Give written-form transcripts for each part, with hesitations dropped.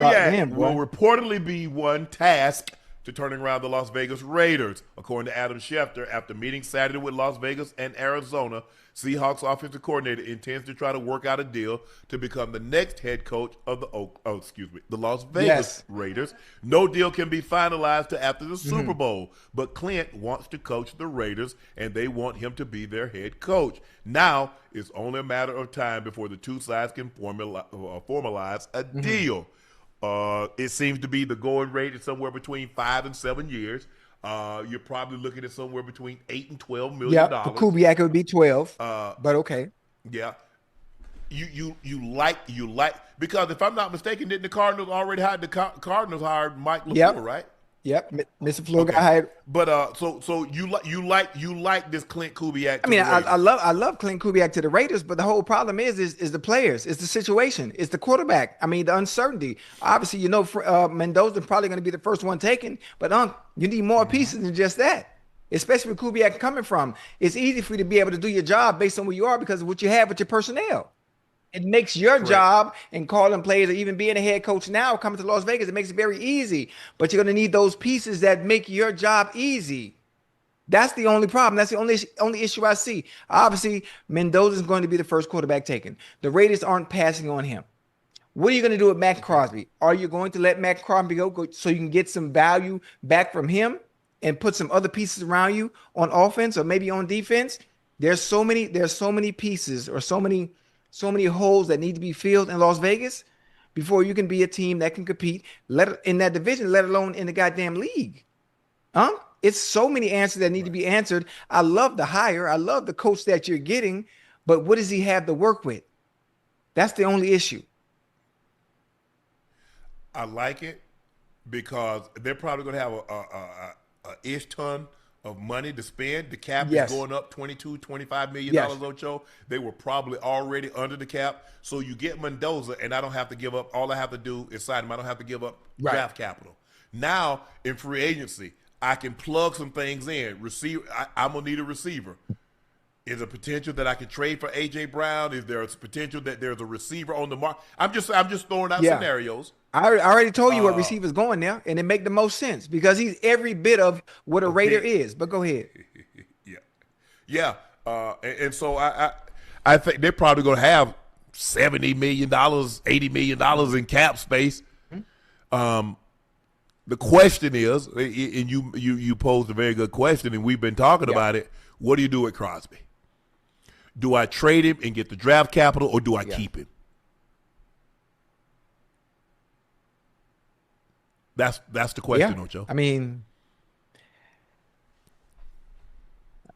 Locked Kubiak in, will boy. reportedly be one task to turning around the Las Vegas Raiders, according to Adam Schefter. After meeting Saturday with Las Vegas and Arizona, Seahawks offensive coordinator intends to try to work out a deal to become the next head coach of the Las Vegas Yes. Raiders. No deal can be finalized till after the Super Hmm. Bowl, but Klint wants to coach the Raiders, and they want him to be their head coach. Now it's only a matter of time before the two sides can formalize a Hmm. deal. It seems to be the going rate is somewhere between 5 and 7 years. You're probably looking at somewhere between $8 and $12 million Yep. For dollars. Kubiak, it would be 12, Uh, but okay. yeah, you like because if I'm not mistaken, didn't the Cardinals already had Cardinals hired Mike LaFleur, Yep. right? Yep. Mr. Fleur got Okay, hired. but so you like this Klint Kubiak I to mean, the I Raiders. love Klint Kubiak to the Raiders, but the whole problem is the players, it's the situation, it's the quarterback. I mean, the uncertainty. Obviously, Mendoza's probably going to be the first one taken, but you need more Mm-hmm. pieces than just that. Especially with Kubiak coming from, it's easy for you to be able to do your job based on where you are because of what you have with your personnel. It makes your Correct. job and calling plays or even being a head coach now coming to Las Vegas, it makes it very easy. But you're going to need those pieces that make your job easy. That's the only problem. That's the only issue I see. Obviously, Mendoza is going to be the first quarterback taken. The Raiders aren't passing on him. What are you going to do with Matt Okay. Crosby? Are you going to let Matt Crosby go so you can get some value back from him and put some other pieces around you on offense or maybe on defense? There's so many pieces or so many holes that need to be filled in Las Vegas before you can be a team that can compete in that division, let alone in the goddamn league. It's so many answers that need to Right. be answered. I love the hire. I love the coach that you're getting, but what does he have to work with? That's the only issue. I like it because they're probably going to have a ish ton of money to spend. The cap is Yes. going up 22, $25 million, Yes. Ocho. They were probably already under the cap. So you get Mendoza, and I don't have to give up. All I have to do is sign him. I don't have to give up Right. draft capital. Now, in free agency, I can plug some things in. I'm going to need a receiver. Is there potential that I could trade for AJ Brown? Is there a potential that there's a receiver on the market? I'm just throwing out Yeah. scenarios. I already told you what Uh, receiver's going there, and it make the most sense because he's every bit of what a Raider okay, is. But go ahead. yeah, yeah, and so I think they're probably going to have $70 million, $80 million in cap space. Um, the question is, and you posed a very good question, and we've been talking Yeah. about it. What do you do with Crosby? Do I trade him and get the draft capital, or do I Yeah. keep him? That's the Yeah. question, Ocho. I mean,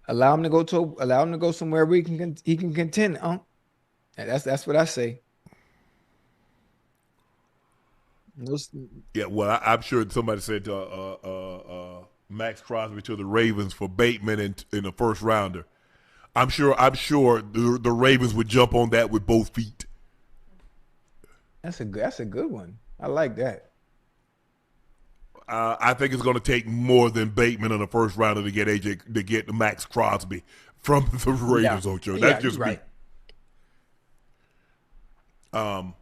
allow him to go somewhere where he can contend. And that's what I say. Those- Yeah, well, I'm sure somebody said Max Crosby to the Ravens for Bateman in the first rounder. I'm sure the Ravens would jump on that with both feet. that's a good one. I like that. I think it's going to take more than Bateman in the first rounder to get Max Crosby from the Yeah. Raiders, Ocho. Yeah, That's you're just me. right. Um,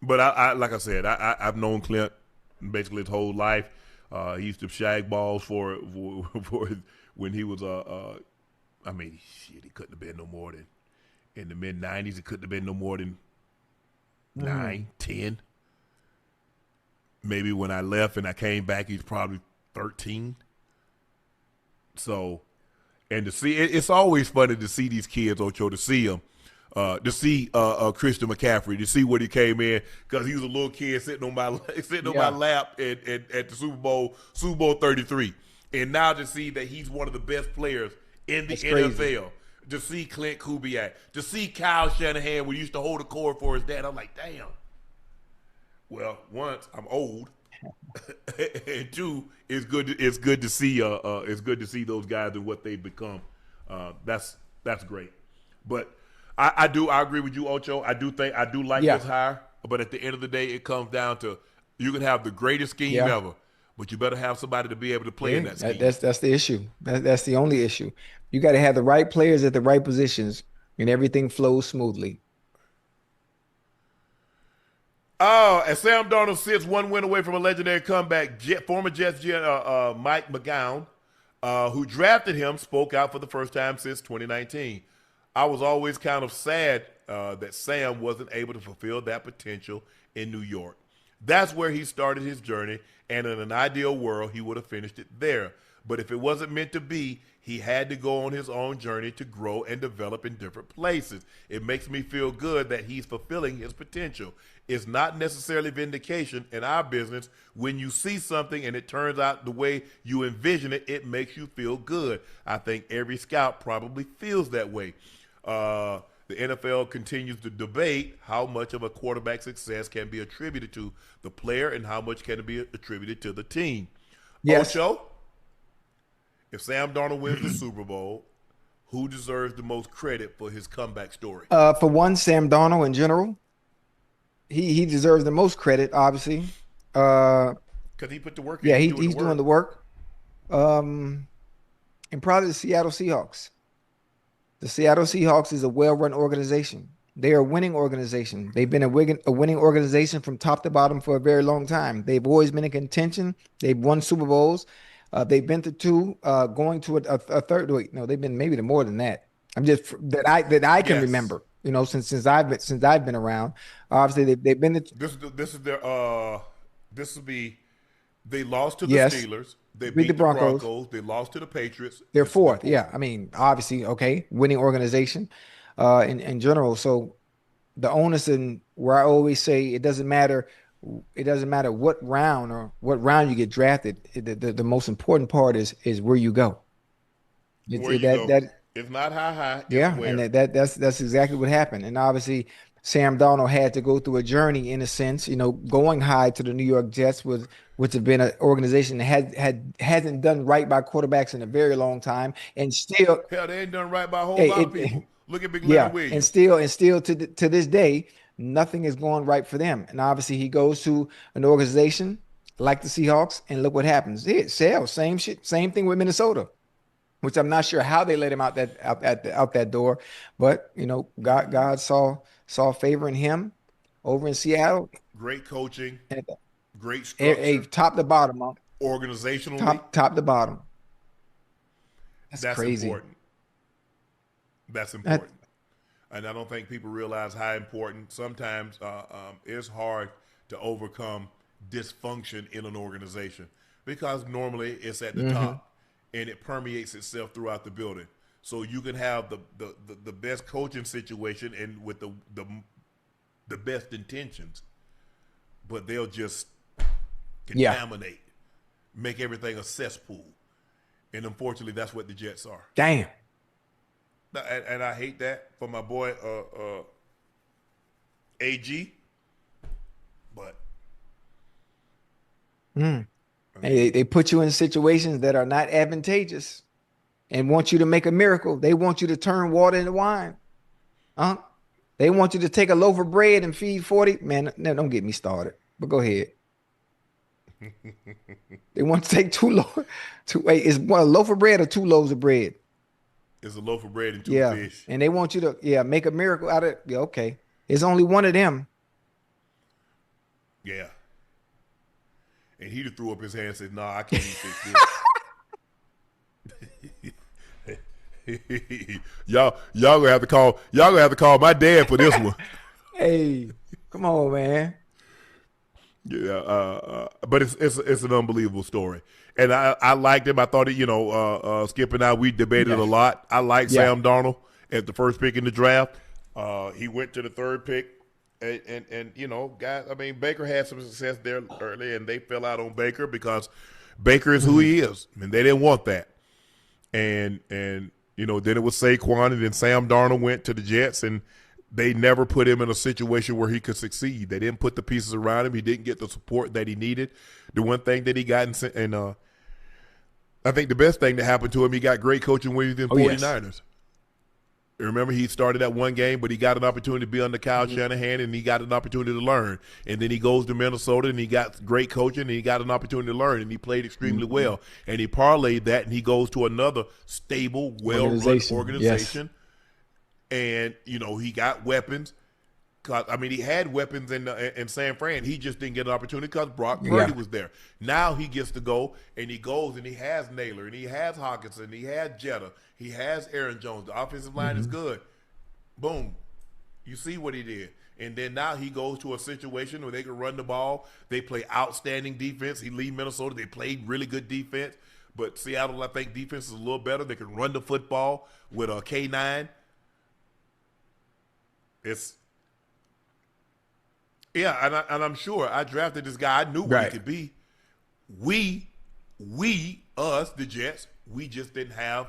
but I like I said, I've known Clint basically his whole life. He used to shag balls for when he was I mean, shit, he couldn't have been no more than in the mid '90s. It couldn't have been no more than Mhm. 9, 10. Maybe when I left and I came back, he's probably 13. So, and to see, it's always funny to see these kids, Ocho, to see them. To see Christian McCaffrey, to see what he came in because he was a little kid sitting on my Yeah, lap at the Super Bowl 33, and now to see that he's one of the best players in the that's crazy. NFL. To see Klint Kubiak, to see Kyle Shanahan, when he used to hold the cord for his dad, I'm like, damn. Well, once I'm old, and two, it's good to see those guys and what they've become. That's great. But I agree with you, Ocho. I do like Yeah, this hire, but at the end of the day, it comes down to you can have the greatest scheme yeah, ever, but you better have somebody to be able to play in yeah. that That, scheme. that's the issue. That's the only issue. You got to have the right players at the right positions, and everything flows smoothly. Oh, and Sam Darnold sits one win away from a legendary comeback. Former Jets Mike McGowan, who drafted him, spoke out for the first time since 2019. I was always kind of sad that Sam wasn't able to fulfill that potential in New York. That's where he started his journey, and in an ideal world, he would have finished it there. But if it wasn't meant to be, he had to go on his own journey to grow and develop in different places. It makes me feel good that he's fulfilling his potential. It's not necessarily vindication in our business. When you see something and it turns out the way you envision it, it makes you feel good. I think every scout probably feels that way. The NFL continues to debate how much of a quarterback success can be attributed to the player and how much can be attributed to the team. Yes. Ocho, if Sam Darnold wins the Super Bowl, who deserves the most credit for his comeback story? For one, Sam Darnold in general, he deserves the most credit, obviously. Because he put the work in. Yeah, He's he's doing the work. And probably the Seattle Seahawks. The Seattle Seahawks is a well-run organization. They are a winning organization. They've been a winning organization from top to bottom for a very long time. They've always been in contention. They've won Super Bowls. They've been to two, going to a third. Wait, no, they've been maybe to more than that. I'm just that I can Yes. remember. Since I've been around. Obviously, they've been to, This is their this will be they lost to the yes, Steelers, they beat the beat the Broncos. Broncos, they lost to the Patriots. They're This is their fourth. fourth. Yeah, I mean, obviously, okay, winning organization, in general. So the onus, and where I always say it doesn't matter what round you get drafted. The most important part is where you go. It's Where it, you that go. that It's not how high, it's Yeah, and where. that's exactly what happened. And obviously, Sam Darnold had to go through a journey in a sense. Going high to the New York Jets, which have been an organization that hasn't done right by quarterbacks in a very long time, and still, Hell, they ain't done right by a whole hey, lot of it people. Look at Big Leonard yeah, and Williams. still to this day, nothing is going right for them. And obviously, he goes to an organization like the Seahawks, and look what happens. Here, same shit, same thing with Minnesota, which I'm not sure how they let him out that door, but God saw favor in him over in Seattle, Great coaching, and great a structure, top to bottom, organizationally. top to bottom. That's That's crazy. important. That's That important. And I don't think people realize how important sometimes it's hard to overcome dysfunction in an organization because normally it's at the hmm top and it permeates itself throughout the building. So you can have the best coaching situation and with the best intentions, but they'll just Yeah. contaminate, make everything a cesspool. And unfortunately, that's what the Jets are. Damn. And I hate that for my boy AG, but Mm. I And they, mean, they put you in situations that are not advantageous and want you to make a miracle. They want you to turn water into wine. Huh? They want you to take a loaf of bread and feed 40. Man, no, don't get me started. But go ahead. They want to take wait, is one a loaf of bread or two loaves of bread? it's a loaf of bread and two Yeah. fish. And they want you to, make a miracle out of it. Yeah, okay. It's only one of them. Yeah, and he just threw up his hand and said, "Nah, I can't even fix this." y'all gonna have to call my dad for this one. Hey, come on, man. Yeah, but it's an unbelievable story, and I liked him. I thought Skip and I we debated a Yeah. lot. I like Yeah. Sam Darnold at the first pick in the draft. He went to the third pick, and guys. I mean, Baker had some success there early, and they fell out on Baker because Baker is who Mhm. he is, and they didn't want that. And then it was Saquon, and then Sam Darnold went to the Jets, and they never put him in a situation where he could succeed. They didn't put the pieces around him. He didn't get the support that he needed. The one thing that he got, and I think the best thing that happened to him, he got great coaching when he was in Oh, yes. 49ers. Remember, he started that one game, but he got an opportunity to be under Kyle Mhm. Shanahan, and he got an opportunity to learn. And then he goes to Minnesota, and he got great coaching, and he got an opportunity to learn, and he played extremely Mhm. well. And he parlayed that, and he goes to another stable, well-run Organization. Yes. organization. And he got weapons. 'Cause, I mean, he had weapons in San Fran. He just didn't get an opportunity because Brock Purdy Yeah. was there. Now he gets to go, and he goes, and he has Naylor, and he has Hawkinson, and he has Jetta, he has Aaron Jones. The offensive line is good. Boom. You see what he did. And then now he goes to a situation where they can run the ball. They play outstanding defense. He leaves Minnesota. They played really good defense. But Seattle, I think, defense is a little better. They can run the football with a K9. It's yeah, and I'm sure I drafted this guy. I knew what he Right. could be. We, us, the Jets, we just didn't have